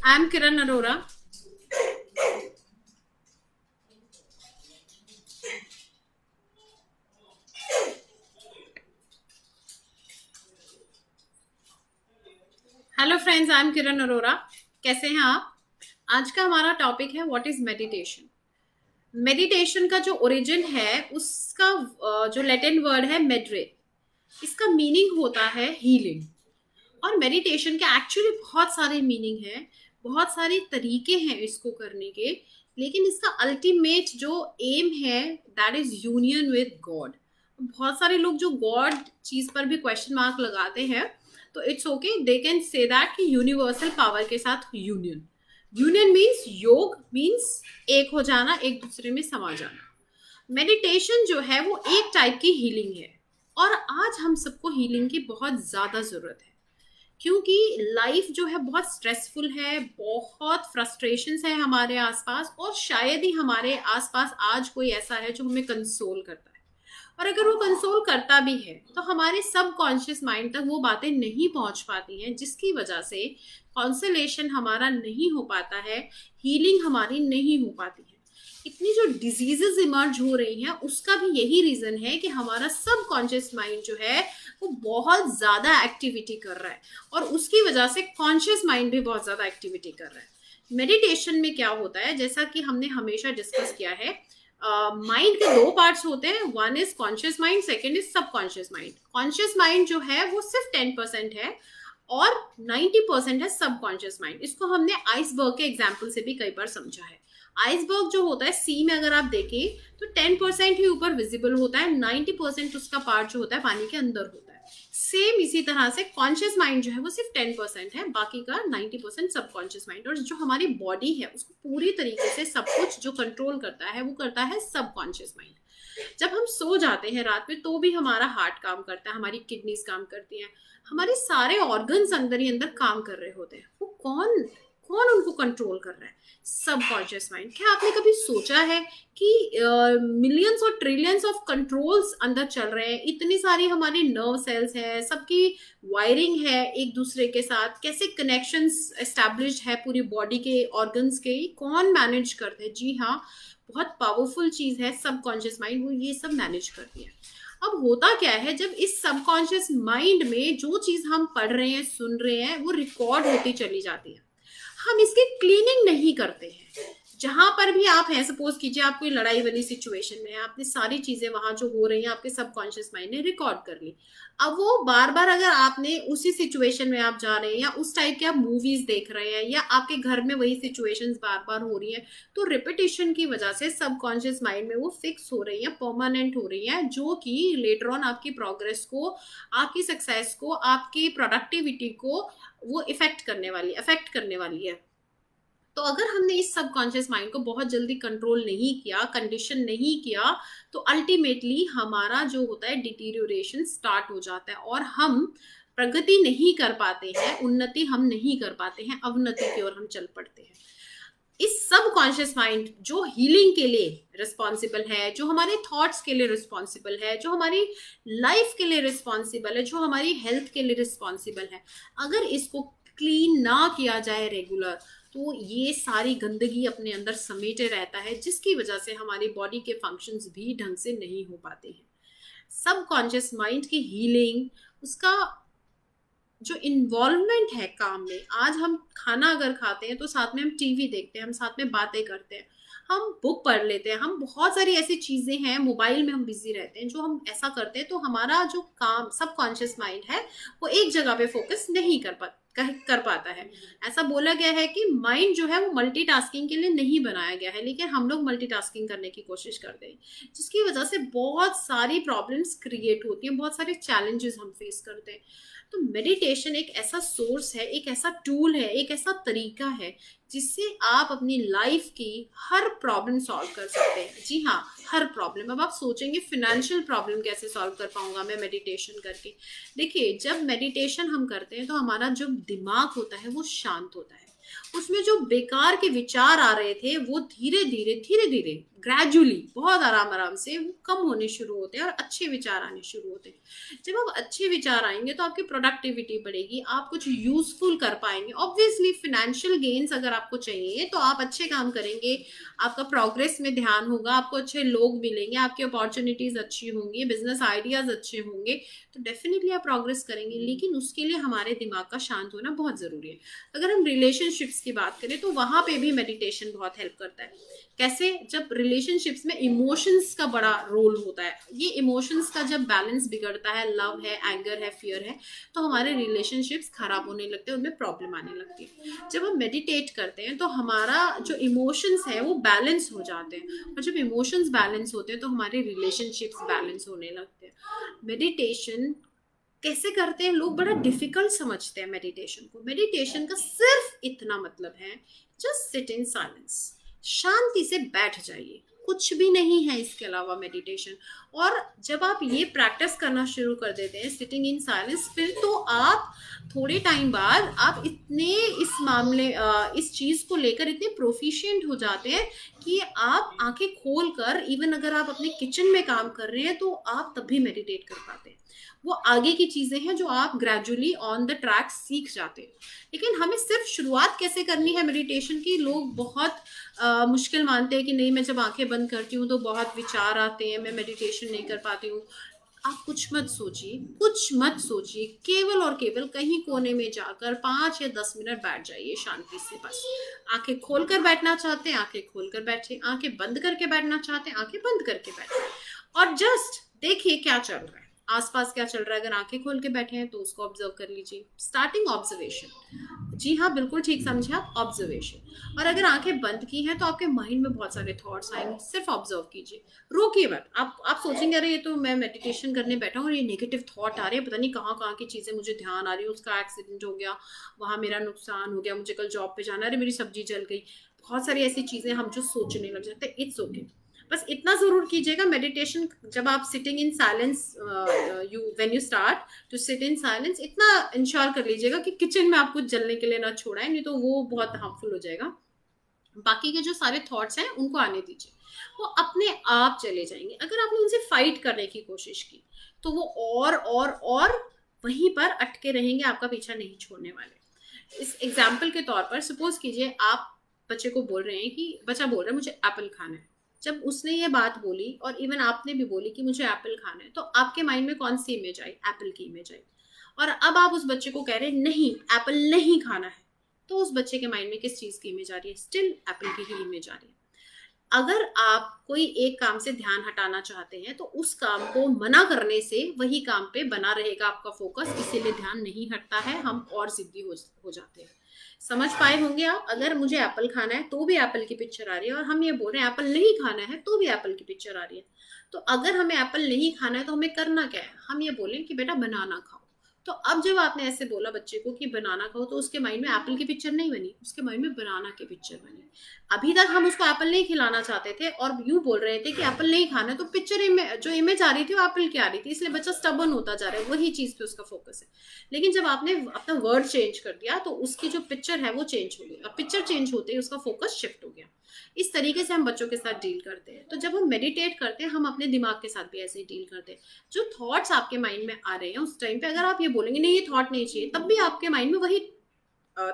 I am Kiran Arora. Hello friends, I am Kiran Arora. कैसे हैं आप? आज का हमारा टॉपिक है व्हाट इज मेडिटेशन। मेडिटेशन का जो ओरिजिन है उसका जो लैटिन वर्ड है मेड्रे, इसका मीनिंग होता है हीलिंग। और मेडिटेशन के एक्चुअली बहुत सारे मीनिंग हैं, बहुत सारे तरीके हैं इसको करने के। लेकिन इसका अल्टीमेट जो एम है that is union with God. बहुत सारे लोग जो गॉड चीज पर भी क्वेश्चन मार्क लगाते हैं, तो it's okay, they can say that कि यूनिवर्सल पावर के साथ यूनियन। यूनियन मीन्स योग, मीन्स एक हो जाना, एक दूसरे में समा जाना। मेडिटेशन जो है वो एक टाइप की हीलिंग है। और आज हम सबको हीलिंग की बहुत ज्यादा जरूरत है, क्योंकि लाइफ जो है बहुत स्ट्रेसफुल है, बहुत फ्रस्ट्रेशंस है हमारे आसपास, और शायद ही हमारे आसपास आज कोई ऐसा है जो हमें कंसोल करता है। और अगर वो कंसोल करता भी है तो हमारे सब कॉन्शियस माइंड तक वो बातें नहीं पहुंच पाती हैं, जिसकी वजह से कॉन्सोलेशन हमारा नहीं हो पाता है, हीलिंग हमारी नहीं हो पाती है। इतनी जो डिजीजेस इमर्ज हो रही हैं उसका भी यही रीजन है कि हमारा सब कॉन्शियस माइंड जो है वो बहुत ज्यादा एक्टिविटी कर रहा है, और उसकी वजह से कॉन्शियस माइंड भी बहुत ज्यादा एक्टिविटी कर रहा है। मेडिटेशन में क्या होता है, जैसा कि हमने हमेशा डिस्कस किया है, माइंड के दो पार्ट्स होते हैं। One is conscious mind, second is सब कॉन्शियस माइंड। कॉन्शियस माइंड जो है वो सिर्फ 10% है और 90% है सब कॉन्शियस माइंड। इसको हमने आइसबर्ग के एग्जाम्पल से भी कई बार समझा है। आइसबर्ग जो होता है सी में, अगर आप देखें तो 10% ही ऊपर विजिबल होता है, 90% उसका पार्ट जो होता है पानी के अंदर होता है। सेम इसी तरह से कॉन्शियस माइंड जो है वो सिर्फ 10% है, बाकी का 90% सब कॉन्शियस माइंड। और जो हमारी बॉडी है उसको पूरी तरीके से सब कुछ जो कंट्रोल करता है वो करता है सब कॉन्शियस माइंड। जब हम सो जाते हैं रात में तो भी हमारा हार्ट काम करता है, हमारी किडनीज काम करती हैं, हमारे सारे ऑर्गन्स अंदर ही अंदर काम कर रहे होते हैं। वो कौन कौन उनको कंट्रोल कर रहा है? सब कॉन्शियस माइंड। क्या आपने कभी सोचा है कि मिलियंस और ट्रिलियंस ऑफ कंट्रोल्स अंदर चल रहे हैं? इतनी सारी हमारी नर्व सेल्स हैं, सबकी वायरिंग है एक दूसरे के साथ, कैसे कनेक्शंस एस्टैब्लिश है पूरी बॉडी के ऑर्गन्स के, कौन मैनेज करते हैं? जी हाँ, बहुत पावरफुल चीज है सब कॉन्शियस माइंड, वो ये सब मैनेज करती है। अब होता क्या है, जब इस सबकॉन्शियस माइंड में जो चीज हम पढ़ रहे हैं, सुन रहे हैं, वो रिकॉर्ड होती चली जाती है, हम इसकी क्लीनिंग नहीं करते हैं। जहां पर भी आप हैं, सपोज कीजिए आप कोई लड़ाई वाली सिचुएशन में हैं, आपने सारी चीजें वहां जो हो रही हैं आपके सबकॉन्शियस माइंड ने रिकॉर्ड कर ली। अब वो बार बार, अगर आपने उसी सिचुएशन में आप जा रहे हैं, या उस टाइप के आप मूवीज देख रहे हैं, या आपके घर में वही सिचुएशंस बार बार हो रही है, तो रिपीटिशन की वजह से सबकॉन्शियस माइंड में वो फिक्स हो रही है, परमानेंट हो रही है, जो कि लेटर ऑन आपकी प्रोग्रेस को, आपकी सक्सेस को, आपकी प्रोडक्टिविटी को वो अफेक्ट करने वाली है। तो अगर हमने इस सबकॉन्शियस माइंड को बहुत जल्दी कंट्रोल नहीं किया, कंडीशन नहीं किया, तो अल्टीमेटली हमारा जो होता है डिटीरियोरेशन स्टार्ट हो जाता है, और हम प्रगति नहीं कर पाते हैं, उन्नति हम नहीं कर पाते हैं, अवनति की ओर हम चल पड़ते हैं। इस सब कॉन्शियस माइंड जो हीलिंग के लिए रिस्पॉन्सिबल है, जो हमारे थॉट्स के लिए रिस्पॉन्सिबल है, जो हमारी लाइफ के लिए रिस्पॉन्सिबल है, जो हमारी हेल्थ के लिए रिस्पॉन्सिबल है, अगर इसको क्लीन ना किया जाए रेगुलर, तो ये सारी गंदगी अपने अंदर समेटे रहता है, जिसकी वजह से हमारी बॉडी के फंक्शंस भी ढंग से नहीं हो पाते हैं। सब कॉन्शियस माइंड की हीलिंग, उसका जो इन्वॉल्वमेंट है काम में, आज हम खाना अगर खाते हैं तो साथ में हम टीवी देखते हैं, हम साथ में बातें करते हैं, हम बुक पढ़ लेते हैं, हम बहुत सारी ऐसी चीजें हैं, मोबाइल में हम बिजी रहते हैं, जो हम ऐसा करते हैं, तो हमारा जो काम सब कॉन्शियस माइंड है वो एक जगह पे फोकस नहीं कर पाता है। ऐसा बोला गया है कि माइंड जो है वो मल्टीटास्किंग के लिए नहीं बनाया गया है, लेकिन हम लोग मल्टीटास्किंग करने की कोशिश करते हैं, जिसकी वजह से बहुत सारी प्रॉब्लम्स क्रिएट होती हैं, बहुत सारे चैलेंजेस हम फेस करते हैं। तो मेडिटेशन एक ऐसा सोर्स है, एक ऐसा टूल है, एक ऐसा तरीका है जिससे आप अपनी लाइफ की हर प्रॉब्लम सॉल्व कर सकते हैं। जी हाँ, हर प्रॉब्लम। अब आप सोचेंगे फिनेंशियल प्रॉब्लम कैसे सॉल्व कर पाऊंगा मैं मेडिटेशन करके? देखिए, जब मेडिटेशन हम करते हैं तो हमारा जो दिमाग होता है वो शांत होता है। उसमें जो बेकार के विचार आ रहे थे वो धीरे धीरे ग्रेजुअली बहुत आराम आराम से वो कम होने शुरू होते हैं और अच्छे विचार आने शुरू होते हैं। जब आप अच्छे विचार आएंगे तो आपकी प्रोडक्टिविटी बढ़ेगी, आप कुछ यूजफुल कर पाएंगे। ऑब्वियसली फाइनेंशियल गेन्स अगर आपको चाहिए तो आप अच्छे काम करेंगे, आपका प्रोग्रेस में ध्यान होगा, आपको अच्छे लोग मिलेंगे, आपकी अपॉर्चुनिटीज अच्छी होंगी, बिजनेस आइडियाज अच्छे होंगे, तो डेफिनेटली आप प्रोग्रेस करेंगे। लेकिन उसके लिए हमारे दिमाग का शांत होना बहुत जरूरी है। अगर हम रिलेशनशिप्स की बात करें तो वहां पे भी मेडिटेशन बहुत हेल्प करता है। कैसे? जब रिलेशनशिप्स में इमोशंस का बड़ा रोल होता है, ये इमोशंस का जब बैलेंस बिगड़ता है, लव है, एंगर है, फियर है, तो हमारे रिलेशनशिप्स खराब होने लगते हैं, उनमें प्रॉब्लम आने लगती है। जब हम मेडिटेट करते हैं तो हमारा जो इमोशंस है वो बैलेंस हो जाते हैं, और जब इमोशंस बैलेंस होते हैं तो हमारे रिलेशनशिप्स बैलेंस होने लगते हैं। मेडिटेशन कैसे करते हैं? लोग बड़ा डिफिकल्ट समझते हैं मेडिटेशन को। मेडिटेशन का सिर्फ इतना मतलब है, जस्ट सिट इन साइलेंस, शांति से बैठ जाइए, कुछ भी नहीं है इसके अलावा मेडिटेशन। और जब आप ये प्रैक्टिस करना शुरू कर देते हैं सिटिंग इन साइलेंस, फिर तो आप थोड़े टाइम बाद आप इतने इस मामले इस चीज को लेकर इतने प्रोफिशिएंट हो जाते हैं कि आप आंखें खोल कर, इवन अगर आप अपने किचन में काम कर रहे हैं तो आप तब भी मेडिटेट कर पाते हैं। वो आगे की चीजें हैं जो आप ग्रेजुअली ऑन द ट्रैक सीख जाते हैं। लेकिन हमें सिर्फ शुरुआत कैसे करनी है मेडिटेशन की, लोग बहुत मुश्किल मानते हैं कि नहीं, मैं जब आंखें बंद करती हूँ तो बहुत विचार आते हैं, मैं मेडिटेशन नहीं कर पाती हूँ। आप कुछ मत सोचिए, कुछ मत सोचिए, केवल और केवल कहीं कोने में जाकर 5 या 10 मिनट बैठ जाइए शांति से। बस आंखें खोलकर बैठना चाहते हैं आंखें खोलकर बैठे, आंखें बंद करके बैठना चाहते हैं आंखें बंद करके बैठे, और जस्ट देखिए क्या चल रहा है, आसपास क्या चल रहा है। अगर आंखें खोल के बैठे हैं तो उसको ऑब्जर्व कर लीजिए। स्टार्टिंग ऑब्जर्वेशन, जी हाँ बिल्कुल ठीक समझे आप, ऑब्जर्वेशन। और अगर आंखें बंद की हैं तो आपके माइंड में बहुत सारे थॉट्स आएंगे, सिर्फ ऑब्जर्व कीजिए, रोकिए मत। आप सोचेंगे अरे ये तो मैं मेडिटेशन करने बैठा हूँ और ये नेगेटिव थॉट आ रहे हैं, पता नहीं कहाँ कहाँ की चीजें मुझे ध्यान आ रही है, उसका एक्सीडेंट हो गया, वहां मेरा नुकसान हो गया, मुझे कल जॉब पे जाना है, अरे मेरी सब्जी जल गई। बहुत सारी ऐसी चीजें हम जो सोचने लग जाते हैं। इट्स ओके, बस इतना जरूर कीजिएगा, मेडिटेशन जब आप sitting in silence, you when you start to sit in silence, इतना इंश्योर कर लीजिएगा कि किचन में आप कुछ जलने के लिए ना छोड़ाएं, नहीं तो वो बहुत हार्मफुल हो जाएगा। बाकी के जो सारे थॉट्स हैं उनको आने दीजिए, वो अपने आप चले जाएंगे। अगर आपने उनसे फाइट करने की कोशिश की तो वो और वहीं पर अटके रहेंगे, आपका पीछा नहीं छोड़ने वाले। इस एग्जाम्पल के तौर पर सपोज कीजिए आप बच्चे को बोल रहे हैं कि बच्चा बोल रहा है मुझे एप्पल खाना है। जब उसने ये बात बोली और इवन आपने भी बोली कि मुझे एप्पल खाना है, तो आपके माइंड में कौन सी इमेज आई? एप्पल की इमेज आई। और अब आप उस बच्चे को कह रहे हैं नहीं एप्पल नहीं खाना है, तो उस बच्चे के माइंड में किस चीज की इमेज आ रही है? स्टिल एप्पल की ही इमेज आ रही है। अगर आप कोई एक काम से ध्यान हटाना चाहते हैं तो उस काम को मना करने से वही काम पे बना रहेगा आपका फोकस, इसीलिए ध्यान नहीं हटता है, हम और जिद्दी हो जाते हैं। समझ पाए होंगे आप? अगर मुझे एप्पल खाना है तो भी एप्पल की पिक्चर आ रही है, और हम ये बोल रहे हैं एप्पल नहीं खाना है तो भी एप्पल की पिक्चर आ रही है। तो अगर हमें एप्पल नहीं खाना है तो हमें करना क्या है? हम ये बोलें कि बेटा बनाना खाओ। तो अब जब आपने ऐसे बोला बच्चे को कि बनाना खाओ, तो उसके माइंड में एप्पल की पिक्चर नहीं बनी, उसके माइंड में बनाना की पिक्चर बनी। अभी तक हम उसको एप्पल नहीं खिलाना चाहते थे और यूं बोल रहे थे कि एप्पल नहीं खाना, तो पिक्चर जो इमेज आ रही थी वो एप्पल की आ रही थी, इसलिए बच्चा स्टबर्न होता जा रहा है, वही चीज पे उसका फोकस है। लेकिन जब आपने अपना वर्ड चेंज कर दिया तो उसकी जो पिक्चर है वो चेंज हो गई, और पिक्चर चेंज होते ही उसका फोकस शिफ्ट हो गया। इस तरीके से हम बच्चों के साथ डील करते हैं। तो जब हम मेडिटेट करते हैं हम अपने दिमाग के साथ भी ऐसे ही डील करते हैं। जो थॉट्स आपके माइंड में आ रहे हैं उस टाइम पे अगर आप ये बोलेंगे नहीं ये थॉट नहीं चाहिए, तब भी आपके माइंड में वही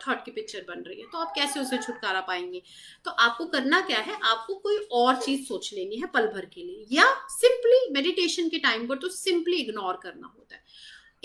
थॉट की पिक्चर बन रही है, तो आप कैसे उसे छुटकारा पाएंगे? तो आपको करना क्या है, आपको कोई और चीज सोच लेनी है पल भर के लिए, या सिंपली मेडिटेशन के टाइम पर तो सिंपली इग्नोर करना होता है।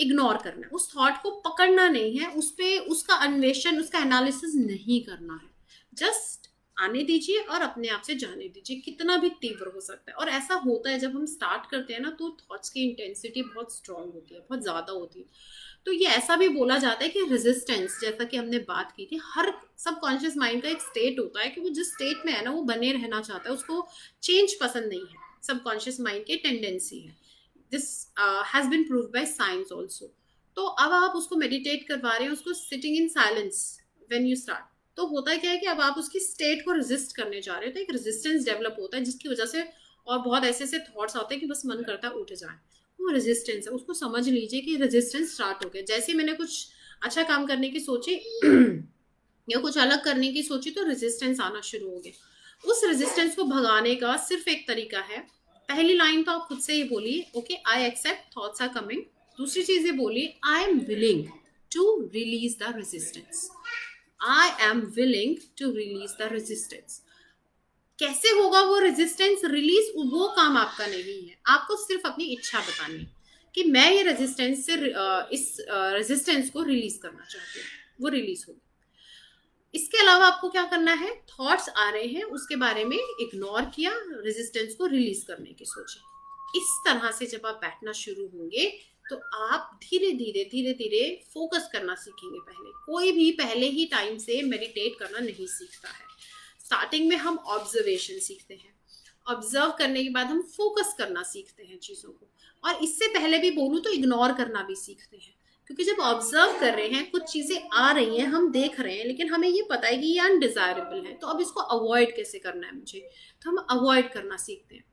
इग्नोर करना है, उस थॉट को पकड़ना नहीं है, उस पे उसका अन्वेषण, उसका एनालिसिस नहीं करना है। जस्ट आने दीजिए और अपने आप से जाने दीजिए, कितना भी तीव्र हो सकता है। और ऐसा होता है जब हम स्टार्ट करते हैं ना तो थॉट्स की इंटेंसिटी बहुत स्ट्रांग होती है, बहुत ज्यादा होती है। तो ये ऐसा भी बोला जाता है कि रेजिस्टेंस, जैसा कि हमने बात की थी, हर सबकॉन्शियस माइंड का एक स्टेट होता है कि वो जिस स्टेट में है ना वो बने रहना चाहता है, उसको चेंज पसंद नहीं है। सबकॉन्शियस माइंड की टेंडेंसी है, this has been proved by science also. तो अब आप उसको मेडिटेट करवा रहे हैं, उसको sitting in silence when you start, तो होता क्या है कि अब आप उसकी स्टेट को रेजिस्ट करने जा रहे हो, तो एक रेजिस्टेंस डेवलप होता है जिसकी वजह से, और बहुत ऐसे ऐसे थॉट्स आते हैं कि बस मन करता है उठ जाए, वो रेजिस्टेंस है। उसको समझ लीजिए कि रेजिस्टेंस स्टार्ट हो गया। जैसे मैंने कुछ अच्छा काम करने की सोची या कुछ अलग करने की सोची तो रेजिस्टेंस आना शुरू हो गया। उस रेजिस्टेंस को भगाने का सिर्फ एक तरीका है। पहली लाइन तो आप खुद से ही बोलिए, okay I accept thoughts are coming. दूसरी चीज ये बोलिए, I am willing to release the resistance. I am willing to release the resistance. कैसे होगा वो रेजिस्टेंस रिलीज, वो काम आपका नहीं है। आपको सिर्फ अपनी इच्छा बतानी है कि मैं ये रेजिस्टेंस से इस रेजिस्टेंस को रिलीज करना चाहती हूँ, वो रिलीज होगी। इसके अलावा आपको क्या करना है, थॉट्स आ रहे हैं उसके बारे में इग्नोर किया, रेजिस्टेंस को रिलीज करने की सोची। इस तरह से जब आप बैठना शुरू होंगे तो आप धीरे धीरे फोकस करना सीखेंगे। पहले कोई भी पहले ही टाइम से मेडिटेट करना नहीं सीखता है। स्टार्टिंग में हम ऑब्जर्वेशन सीखते हैं, ऑब्जर्व करने के बाद हम फोकस करना सीखते हैं चीजों को, और इससे पहले भी बोलूं तो इग्नोर करना भी सीखते हैं। क्योंकि जब ऑब्जर्व कर रहे हैं, कुछ चीजें आ रही हैं, हम देख रहे हैं, लेकिन हमें ये पता है कि ये अनडिजायरेबल है, तो अब इसको अवॉइड कैसे करना है मुझे, तो हम अवॉइड करना सीखते हैं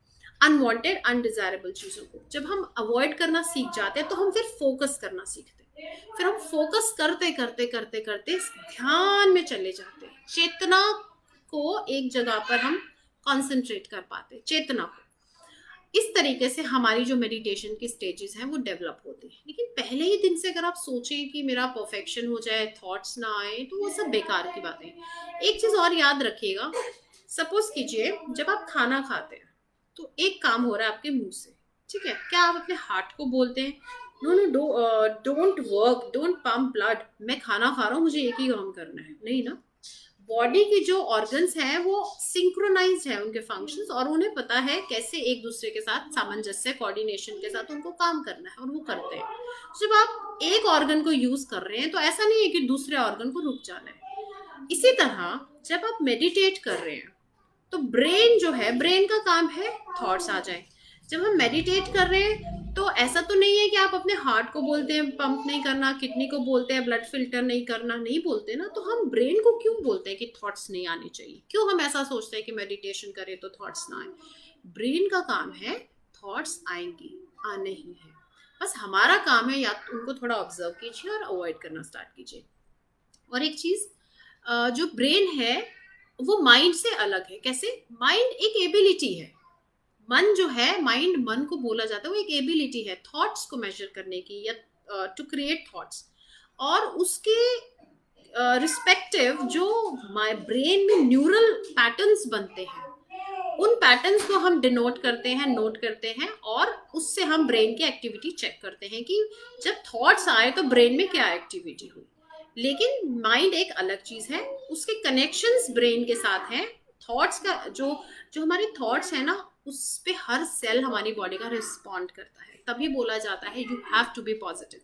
अनवांटेड अनडिजायरेबल चीजों को। जब हम अवॉइड करना सीख जाते हैं तो हम फिर फोकस करना सीखते हैं। फिर हम फोकस करते करते करते करते ध्यान में चले जाते हैं, चेतना को एक जगह पर हम कॉन्सेंट्रेट कर पाते हैं, चेतना को। इस तरीके से हमारी जो मेडिटेशन की स्टेजेस हैं वो डेवलप होती है। लेकिन पहले ही दिन से अगर आप सोचें कि मेरा परफेक्शन हो जाए, थॉट्स ना आए, तो वो सब बेकार की बातें हैं। एक चीज और याद रखिएगा, सपोज कीजिए जब आप खाना खाते हैं तो एक काम हो रहा है आपके मुंह से, ठीक है, क्या आप अपने हार्ट को बोलते हैं no no don't work, don't pump blood, मैं खाना खा रहा हूँ, मुझे एक ही काम करना है? नहीं ना। बॉडी की जो ऑर्गन्स हैं वो सिंक्रोनाइज्ड है उनके फंक्शंस, और उन्हें पता है कैसे एक दूसरे के साथ सामंजस्य, कोऑर्डिनेशन के साथ उनको काम करना है, और वो करते हैं। जब आप एक ऑर्गन को यूज कर रहे हैं तो ऐसा नहीं है कि दूसरे ऑर्गन को रुक जाना है। इसी तरह जब आप मेडिटेट कर रहे हैं तो ब्रेन जो है, ब्रेन का काम है थॉट्स आ जाए। जब हम मेडिटेट कर रहे हैं तो ऐसा तो नहीं है कि आप अपने हार्ट को बोलते हैं पंप नहीं करना, किडनी को बोलते हैं ब्लड फिल्टर नहीं करना, नहीं बोलते ना। तो हम ब्रेन को क्यों बोलते हैं कि थॉट्स नहीं आने चाहिए? क्यों हम ऐसा सोचते हैं कि मेडिटेशन करें तो थॉट्स ना आए? ब्रेन का काम है, थॉट्स आएंगी, आने ही है, बस हमारा काम है या तो उनको थोड़ा ऑब्जर्व कीजिए और अवॉइड करना स्टार्ट कीजिए। और एक चीज, जो ब्रेन है वो माइंड से अलग है। कैसे? माइंड एक एबिलिटी है, मन जो है, माइंड, मन को बोला जाता है, वो एक एबिलिटी है थॉट्स को मेजर करने की, या टू क्रिएट थॉट्स। और उसके रिस्पेक्टिव जो माय ब्रेन में न्यूरल पैटर्न्स बनते हैं, उन पैटर्न्स को हम डिनोट करते हैं, नोट करते हैं, और उससे हम ब्रेन की एक्टिविटी चेक करते हैं कि जब थॉट्स आए तो ब्रेन में क्या एक्टिविटी हुई। लेकिन माइंड एक अलग चीज है, उसके कनेक्शंस ब्रेन के साथ हैं। थॉट्स का जो जो हमारे थॉट्स है ना, उस पे हर सेल हमारी बॉडी का रिस्पॉन्ड करता है। तभी बोला जाता है you have to be positive,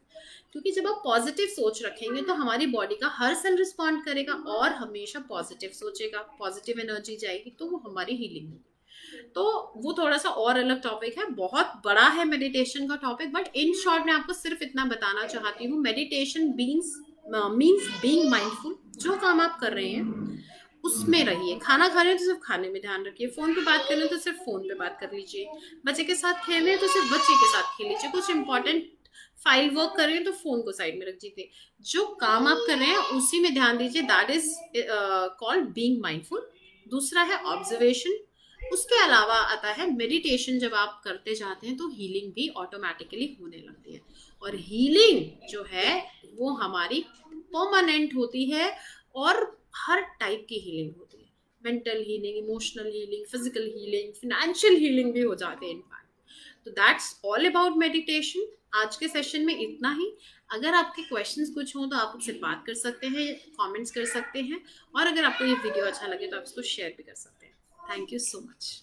क्योंकि जब आप पॉजिटिव सोच रखेंगे तो हमारी बॉडी का हर सेल रिस्पॉन्ड करेगा और हमेशा पॉजिटिव सोचेगा, पॉजिटिव एनर्जी जाएगी, तो वो हमारी हीलिंग होगी। तो वो थोड़ा सा और अलग टॉपिक है, बहुत बड़ा है मेडिटेशन का टॉपिक, बट इन शॉर्ट मैं आपको सिर्फ इतना बताना चाहती हूँ, मेडिटेशन मीन्स बीइंग माइंडफुल। जो काम आप कर रहे हैं उसमें रहिए। खाना खा रहे हैं तो सिर्फ खाने में ध्यान रखिए, फोन पे बात कर रहे हैं तो सिर्फ फोन पे बात कर लीजिए, बच्चे के साथ खेल रहे हैं तो सिर्फ बच्चे के साथ खेल लीजिए, कुछ इंपॉर्टेंट फाइल वर्क कर रहे हैं तो फोन को साइड में रख दीजिए। जो काम आप कर रहे हैं उसी में ध्यान दीजिए, that is called being mindful. दूसरा है ऑब्जर्वेशन। उसके अलावा आता है मेडिटेशन। जब आप करते जाते हैं तो हीलिंग भी ऑटोमेटिकली होने लगती है, और हीलिंग जो है वो हमारी परमानेंट होती है, और हर टाइप की हीलिंग होती है। Mental healing, emotional healing, physical healing, financial healing भी हो जाते हैं इनफैक्ट। तो दैट्स ऑल अबाउट मेडिटेशन। आज के सेशन में इतना ही। अगर आपके क्वेश्चंस कुछ हों तो आप मुझसे बात कर सकते हैं, कमेंट्स कर सकते हैं, और अगर आपको ये वीडियो अच्छा लगे तो आप इसको शेयर भी कर सकते हैं। Thank you so much.